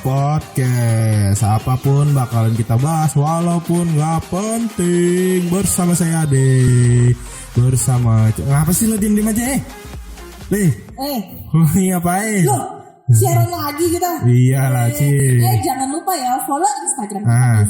Podcast. Apapun bakalan kita bahas walaupun gak penting. Bersama saya Ade. Bersama ngapa sih lo diem-diem aja ngapain? Siaran lagi kita. Iyalah Ci. Jangan lupa ya follow Instagram kita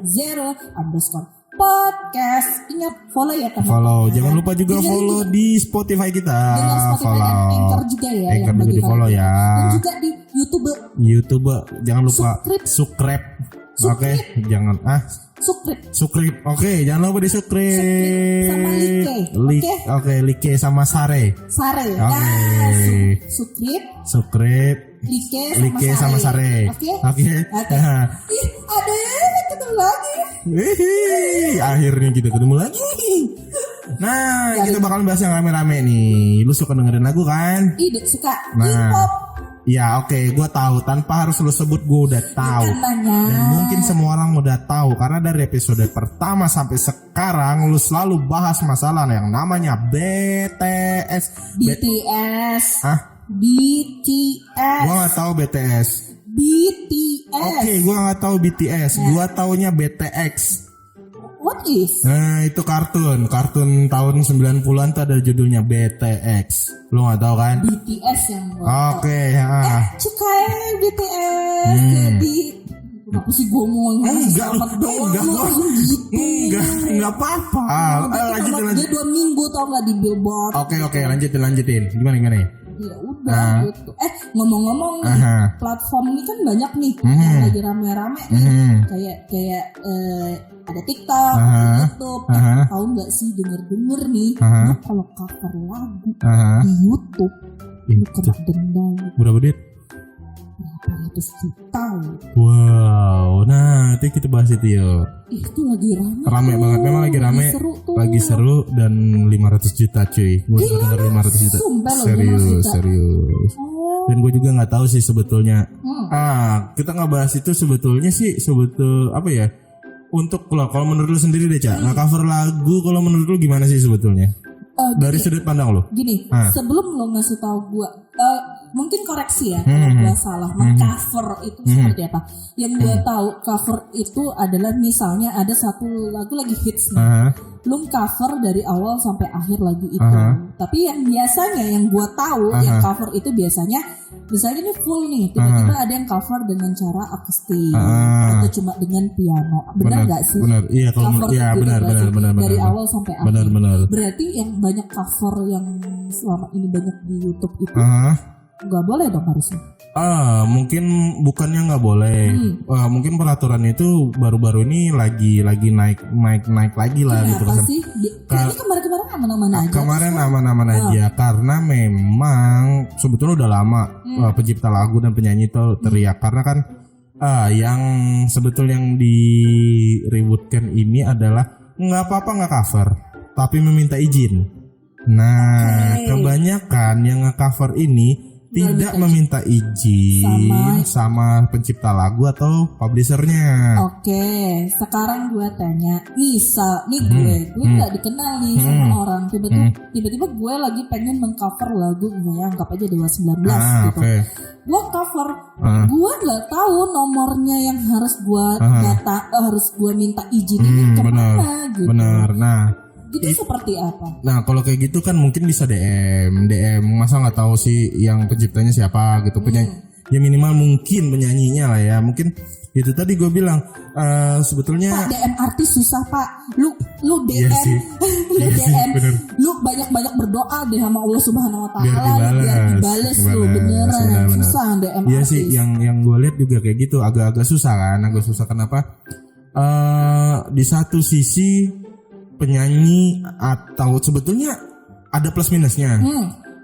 @0_podcast. Ingat follow ya teman. Follow. Jangan lupa juga follow di Spotify kita. Dengan Spotify dan Anchor juga ya. Anchor juga di follow ya. Dan juga di YouTube. Jangan lupa subscribe. Oke, jangan subscribe. Oke, jangan lupa di subscribe. Sama like. Oke, like sama Sare. Oke. Subscribe. Like sama Sare. Oke. Ada ketemu lagi. Akhirnya kita ketemu lagi. Nah, kita bakalan bahas yang rame-rame nih. Lu suka dengerin lagu kan? Suka. K-pop. Ya oke, gue tahu tanpa harus lu sebut gue udah tahu. Dan mungkin semua orang udah tahu karena dari episode pertama sampai sekarang lu selalu bahas masalah yang namanya BTS. Gue nggak tahu BTS. Oke, gue nggak tahu BTS. Gue taunya BTX. What is? Nah itu kartun tahun 90-an tuh ada judulnya BTX. Lu gak tahu kan? BTS yang Oke, suka BTS. Jadi kenapa sih gue mau Enggak apa-apa. Lanjutin. Dia 2 minggu tau gak di Billboard. Oke, lanjutin. Gimana? Ya udah gitu. Ngomong-ngomong platform ini kan banyak nih yang lagi rame-rame kayak ada TikTok, YouTube. Tahu nggak sih denger nih kalau cover lagu di YouTube itu kena denda berapa duit? berapa ratus juta. Wow, nah nanti kita bahas itu yuk. Itu lagi rame banget, memang lagi rame, lagi seru dan 500 juta cuy. Gue denger 500 juta. Serius. Dan gue juga nggak tahu sih sebetulnya. Kita nggak bahas itu sebetulnya sih apa ya? Untuk kalau menurut lu sendiri deh Cak, nge-cover lagu kalau menurut lu gimana sih sebetulnya? Dari sudut pandang lu. Gini, sebelum lo ngasih tahu gue, mungkin koreksi ya kalau gue salah. Cover itu seperti apa? Yang gue tahu cover itu adalah misalnya ada satu lagu lagi hits nih, lu cover dari awal sampai akhir lagu itu. Tapi yang biasanya yang gue tahu yang cover itu biasanya misalnya ini full nih, tiba-tiba ada yang cover dengan cara akustik atau cuma dengan piano. Benar nggak sih? Benar. Iya, kalau benar. Dari awal sampai akhir. Benar. Berarti yang banyak cover yang selama ini banyak di YouTube itu nggak boleh dong harusnya. Mungkin bukannya nggak boleh. Mungkin peraturan itu baru-baru ini lagi naik lagi lah gitu kan. Kayaknya kemarin aman-aman aja. Kemarin aman-aman aja karena memang sebetulnya udah lama pencipta lagu dan penyanyi itu teriak karena kan yang sebetulnya yang diributkan ini adalah nggak apa-apa nggak cover tapi meminta izin. Nah, kebanyakan yang nge-cover ini tidak meminta izin sama pencipta lagu atau publishernya. Oke, sekarang gue tanya, misal nih gue nggak dikenal nih sama orang, tiba-tiba gue lagi pengen mengcover lagu, anggap aja Dewa 19 gitu. Gue cover, gue nggak tahu nomornya yang harus gue harus gue minta izin ini kemana gitu. Benar, nah. Itu seperti apa? Nah kalau kayak gitu kan mungkin bisa DM masa nggak tahu sih yang penciptanya siapa gitu penyanyi ya minimal mungkin penyanyinya lah ya mungkin itu tadi gue bilang sebetulnya Pak, DM artis susah Pak lu DM bener. Lu banyak berdoa deh sama Allah Subhanahu Wa Taala biar dibales lu beneran susah DM iya artis. Sih yang gue lihat juga kayak gitu agak susah kenapa di satu sisi penyanyi atau sebetulnya ada plus minusnya.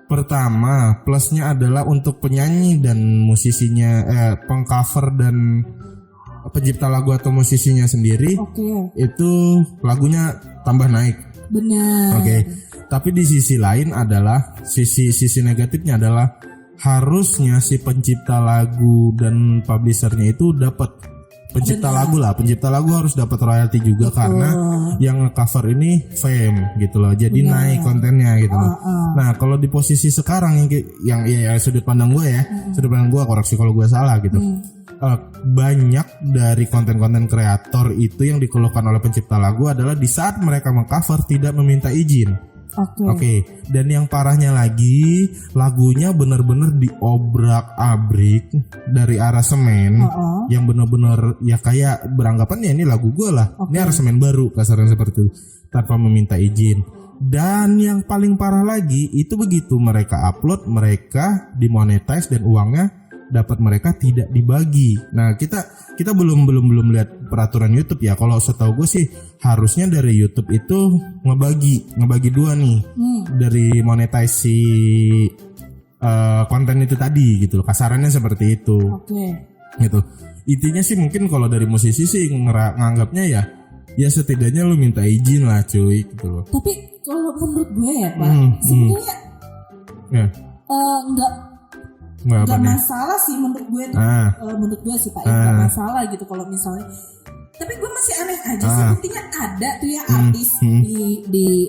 Pertama, plusnya adalah untuk penyanyi dan musisinya, pengcover dan pencipta lagu atau musisinya sendiri. Itu lagunya tambah naik. Benar. Tapi di sisi lain adalah sisi negatifnya adalah harusnya si pencipta lagu dan publishernya itu dapat pencipta lagu lah, pencipta lagu harus dapat royalti juga karena yang cover ini fame gitu loh, jadi naik kontennya gitu loh. Nah kalau di posisi sekarang yang ya sudut pandang gue ya, sudut pandang gue, koreksi kalau gue salah gitu. Banyak dari konten-konten kreator itu yang dikeluhkan oleh pencipta lagu adalah di saat mereka mengcover tidak meminta izin. Oke. Dan yang parahnya lagi, lagunya benar-benar diobrak-abrik dari aransemen yang benar-benar ya kayak beranggapan ya ini lagu gue lah, ini aransemen baru, kasarnya seperti itu, tanpa meminta izin. Dan yang paling parah lagi itu begitu mereka upload, mereka dimonetize dan uangnya dapat mereka tidak dibagi. Nah kita belum lihat peraturan YouTube ya. Kalau setahu gue sih harusnya dari YouTube itu ngebagi dua nih dari monetasi konten itu tadi gitu loh. Kasarannya seperti itu. Gitu. Intinya sih mungkin kalau dari musisi sih nganggapnya ya setidaknya lu minta izin lah cuy gitu loh. Tapi kalau menurut gue ya Pak, sebenarnya nggak masalah sih menurut gue menurut gue sih Pak, nggak masalah gitu kalau misalnya. Tapi gue masih aneh aja sih, buktinya ada tuh ya artis di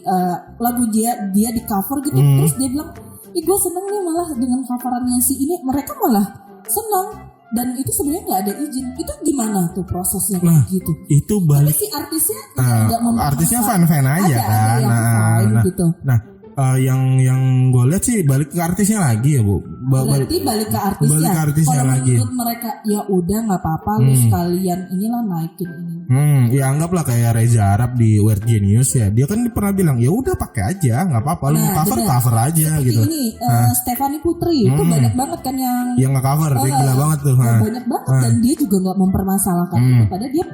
lagu dia di cover gitu, terus dia bilang, gue seneng nih malah dengan coverannya si ini, mereka malah seneng. Dan itu sebenarnya nggak ada izin. Itu gimana tuh prosesnya gitu? Itu balik. Tapi si artisnya nggak artisnya fan aja kan. Gitu. Yang gue lihat sih balik ke artisnya lagi ya Bu. Berarti balik ke artisnya. Balik ke artisnya kalau lagi. Menurut mereka ya udah nggak apa-apa, lu sekalian inilah naikin ini. Ya anggaplah kayak Reza Arab di Weird Genius ya. Dia kan pernah bilang ya udah pakai aja, nggak apa-apa. Lu cover aja seperti gitu. Ini Stephanie Putri itu banyak banget kan yang nggak cover, dia gila banget tuh. Banyak banget dan dia juga nggak mempermasalahkan itu. Padahal dia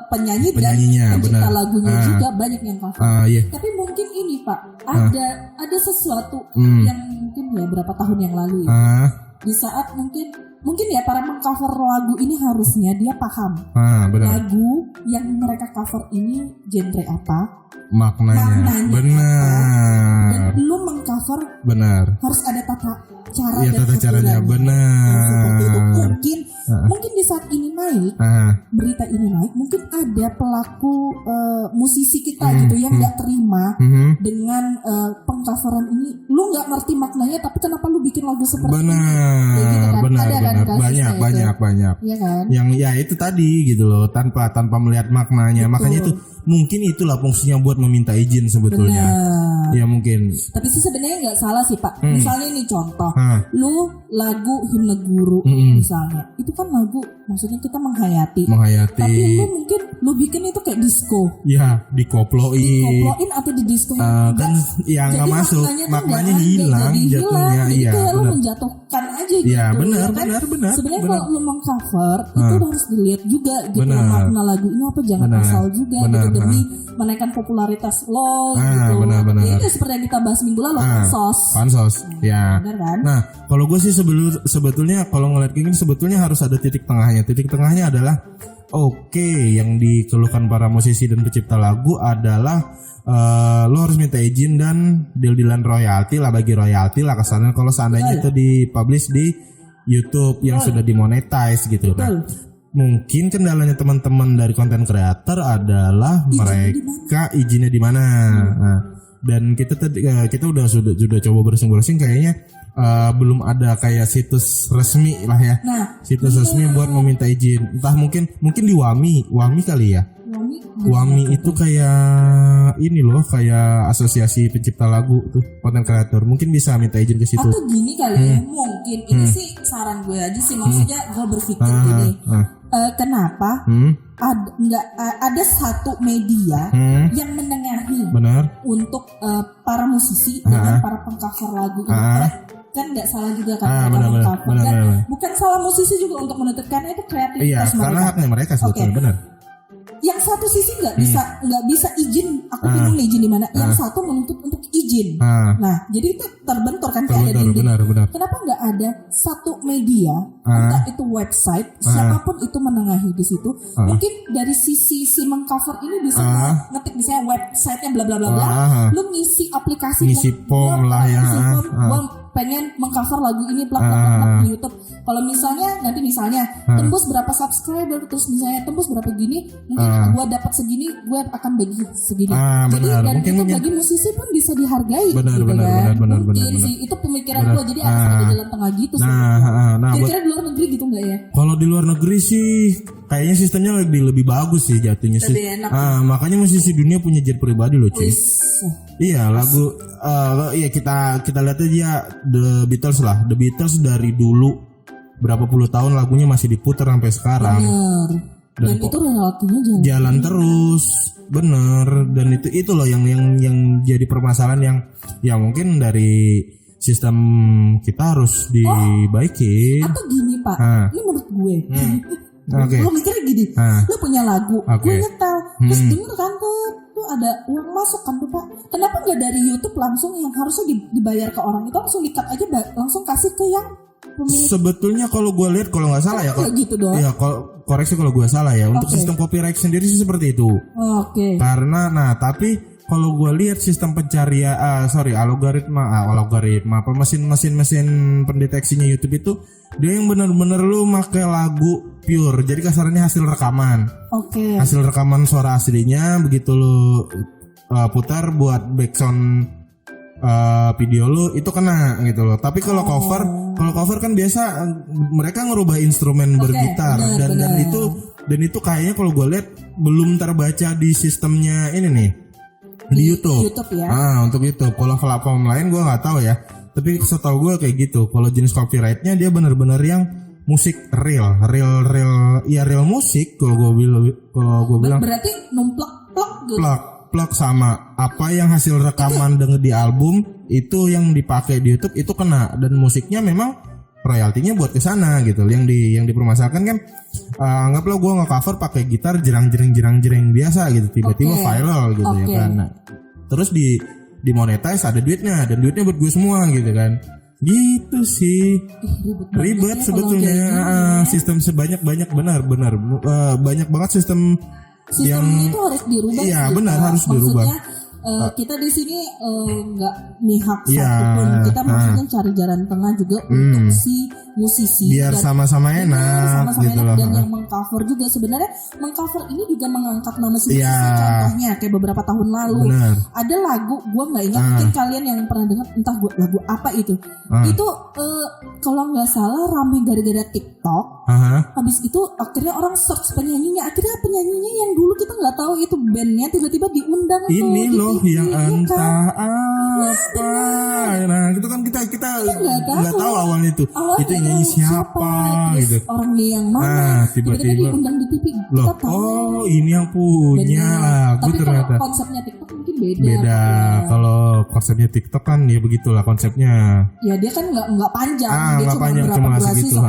penyanyinya, pencipta lagunya juga banyak yang cover. Tapi mungkin ini Pak, ada sesuatu yang mungkin ya berapa tahun yang lalu ya. Di saat mungkin ya para mengcover lagu ini harusnya dia paham lagu yang mereka cover ini genre apa, maknanya benar. Dan lu mengcover harus ada tata caranya benar. Mungkin di saat ini naik, berita ini naik, mungkin ada pelaku musisi kita gitu yang nggak terima dengan pengcoveran ini. Lu nggak ngerti maknanya, tapi kenapa lu bikin lagu seperti ini? Benar. Banyak. Iya kan? Yang ya itu tadi gitu loh, tanpa melihat maknanya. Betul. Makanya itu mungkin itulah fungsinya buat meminta izin sebetulnya. Benar. Ya mungkin. Tapi sih sebenarnya nggak salah sih Pak. Misalnya nih contoh, lu lagu Himne Guru misalnya, itu kan lagu maksudnya kita menghayati. Tapi lu bikin itu kayak disco. Ya, dikoploin atau di disco. Kan ya nggak masuk, maknanya hilang jatuhnya. Iya, kayak lu menjatuhkan aja gitu. Ya benar. Sebenarnya kalau lu mengcover itu harus dilihat juga gitu makna lagu ini apa, jangan asal juga gitu demi menaikkan popularitas lo gitu. Benar. Itu seperti yang kita bahas minggu lalu, pansos. Ya. Benar kan? Nah, kalau gue sih sebetulnya kalau ngeliat gini sebetulnya harus ada titik tengahnya. Titik tengahnya adalah yang dikeluhkan para musisi dan pencipta lagu adalah lo harus minta izin dan deal-dealan royalti lah, bagi royalti lah kesannya kalau seandainya itu dipublish di YouTube yang sudah dimonetize gitu. Nah, mungkin kendalanya teman-teman dari konten kreator adalah mereka izinnya di mana. Nah, dan kita udah coba browsing kayaknya belum ada kayak situs resmi lah ya. Situs resmi buat meminta izin. Entah mungkin di Wami kali ya. Wami itu kayak ini loh, kayak asosiasi pencipta lagu tuh, konten kreator. Mungkin bisa minta izin ke situ. Atau gini kali ya, mungkin ini sih saran gue aja sih, maksudnya gue berpikir gini. Kenapa ada satu media yang menengahi untuk para musisi dengan para pengcover lagu ini? Kan nggak salah juga kan bukan salah musisi juga untuk menentukan itu kreativitas mereka. Karena haknya mereka sebetulnya benar. Yang satu sisi nggak bisa izin, aku bingung nih izin di mana. Yang satu menuntut untuk izin. Nah, jadi itu terbentur kan kayak ada dinding. Benar. Kenapa nggak ada satu media, entah itu website, siapapun itu menengahi di situ. Mungkin dari sisi si mengcover ini bisa ngetik misalnya websitenya bla bla bla bla. Lu ngisi aplikasi, ngisi form lah ya. pengen mengcover lagu ini plak di YouTube. Kalau misalnya nanti tembus berapa subscriber, terus misalnya tembus berapa gini, mungkin gue dapat segini, gue akan bagi segini. Jadi benar. dan Mungkin, itu bagi musisi pun bisa dihargai. Benar, gitu benar, kan. benar, Mungkin benar. sih itu pemikiran gue, jadi ada jalan tengah gitu sih. Kira-kira di luar negeri gitu nggak ya? Kalau di luar negeri sih kayaknya sistemnya lebih bagus sih jatuhnya sih. Lebih enak. Makanya musisi dunia punya jet pribadi loh cuy. Iya lagu kita lihat aja The Beatles lah. The Beatles dari dulu berapa puluh tahun lagunya masih diputar sampai sekarang. Bener. Dan itu royaltinya jalan terus, bener. Dan itu loh yang jadi permasalahan yang ya mungkin dari sistem kita harus dibaiki. Atau gini Pak, ini menurut gue. Lo mikirnya gini, lo punya lagu, gue nyetel, terus denger kan tuh ada uang masuk kan tuh Pak. Kenapa nggak dari YouTube langsung yang harusnya dibayar ke orang itu langsung di-cut aja, langsung kasih ke yang pemilik? Sebetulnya kalau gue lihat kalau nggak salah ya, gitu doang. Ya koreksi kalau gue salah ya. Untuk sistem copyright sendiri sih seperti itu. Karena tapi kalau gue lihat sistem pencarian algoritma apa mesin pendeteksinya YouTube itu dia yang benar-benar lu pakai lagu pure, jadi kasarannya hasil rekaman. Hasil rekaman suara aslinya begitu lu putar buat background video lu itu kena gitu loh. Tapi kalau cover kan biasa mereka ngerubah instrumen bergitar dan itu kayaknya kalau gue lihat belum terbaca di sistemnya ini nih di YouTube ya. Untuk YouTube. Kalau platform lain gue nggak tahu ya. Tapi setahu gue kayak gitu. Kalau jenis copyrightnya dia benar-benar yang musik real musik. Kalau gue bilang. Berarti numplak gitu. Plak sama apa yang hasil rekaman dengan di album itu yang dipakai di YouTube itu kena, dan musiknya memang royaltinya buat ke sana gitu. Yang dipermasalahkan kan anggaplah gue nge-cover pakai gitar jerang biasa gitu, tiba-tiba viral gitu ya kan. Nah, terus di monetize ada duitnya, dan duitnya buat gue semua gitu kan. Gitu sih. Ribet sebetulnya sistem sebanyak benar banyak banget sistem yang itu harus dirubah. Iya benar, harus dirubah. Kita di sini nggak mihak satupun, kita maksudnya cari jalan tengah juga untuk si musisi biar sama-sama enak gitu loh. Dan yang mengcover juga sebenarnya mengcover ini juga mengangkat nama si musisi. Contohnya kayak beberapa tahun lalu ada lagu, gue nggak ingat, mungkin kalian yang pernah dengar, entah lagu apa itu kalau nggak salah rame gara-gara TikTok. Habis itu akhirnya orang search penyanyinya, akhirnya penyanyinya yang dulu kita nggak tahu itu bandnya tiba-tiba diundang ini loh yang entah apa. Nah itu kan kita nggak tahu awalnya itu nyanyi siapa gitu, orangnya yang mana, tiba-tiba diundang di TV. Loh, ini yang punya lagu. Tapi ternyata kalau konsepnya TikTok mungkin beda. Kalau konsepnya TikTok kan ya begitulah konsepnya. Ya dia kan nggak panjang, dia nggak panjang, cuma segitu.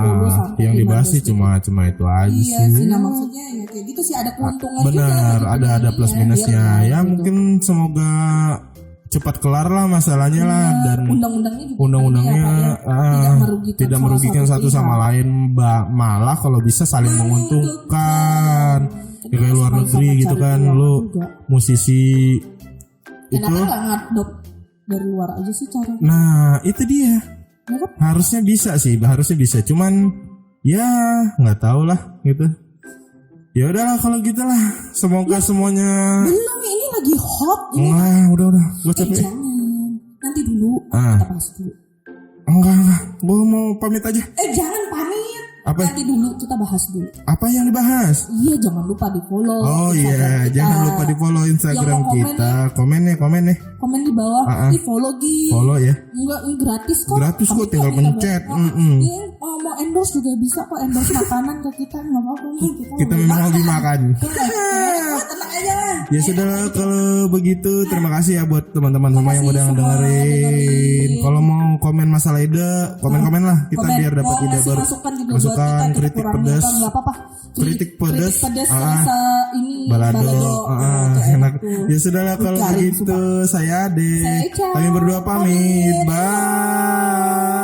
Yang dibahas sih cuma itu aja sih. Nah maksudnya ya kayak gitu sih, ada keuntungan juga. Benar, ada plus minusnya. Ya mungkin semoga cepat kelar lah masalahnya lah, dan undang-undangnya tidak merugikan satu sama lain, malah kalau bisa saling menguntungkan. Ya kayak luar negeri gitu kan, lu musisi kenapa nggak ngadop dari luar aja sih cara? Nah itu dia, harusnya bisa, cuman ya nggak tahu lah gitu. Ya udahlah kalau gitu lah, semoga semuanya. Belum, ini lagi hot ini. Wah, udah, gue capek. Jangan, nanti dulu kita bahas dulu. Enggak, gue mau pamit aja. Jangan pamit. Apa? Nanti dulu kita bahas dulu. Apa yang dibahas? Iya, jangan lupa di follow. Oh iya, jangan lupa di follow Instagram kita. Komen nih. Komen di bawah. Di follow Follow ya. Enggak, gratis kok. Gratis kok, tinggal pencet. Iya, mau endorse juga bisa kok, endorse makanan ke kita, nggak apa-apa. Kita memang hobi makan. Tenang aja lah. Ya sudah, kalau begitu terima kasih ya buat teman-teman semua yang udah dengerin. Kalau mau komen masalah ide, komen lah kita biar dapat ide baru. Masukan, kritik pedas. Nggak apa-apa. Kritik pedas. Rasa ini balado. Enak. Ya sudahlah kalau begitu, saya Ade. Kami berdua pamit. Bye.